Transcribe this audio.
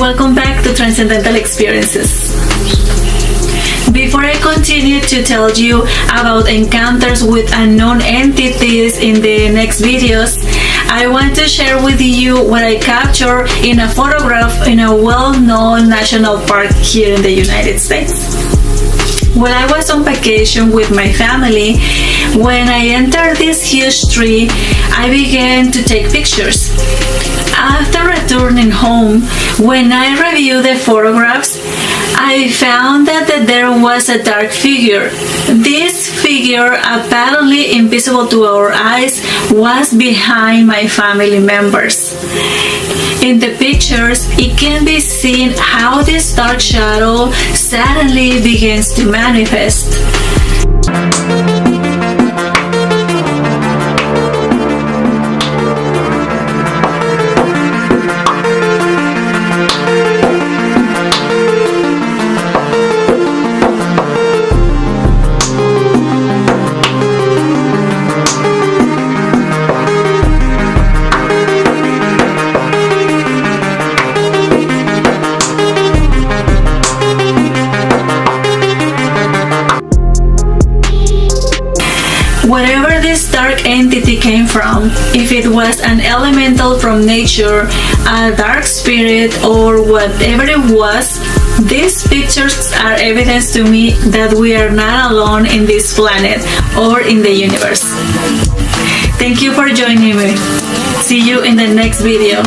welcome back to Transcendental Experiences. Before I continue to tell you about encounters with unknown entities in the next videos, I want to share with you what I captured in a photograph in a well-known national park here in the United States. When I was on vacation with my family, when I entered this huge tree, I began to take pictures. After returning home, when I reviewed the photographs, I found that there was a dark figure. This figure, apparently invisible to our eyes, was behind my family members. In the pictures, it can be seen how this dark shadow suddenly begins to manifest. Wherever this dark entity came from, if it was an elemental from nature, a dark spirit, or whatever it was, these pictures are evidence to me that we are not alone in this planet or in the universe. Thank you for joining me. See you in the next video.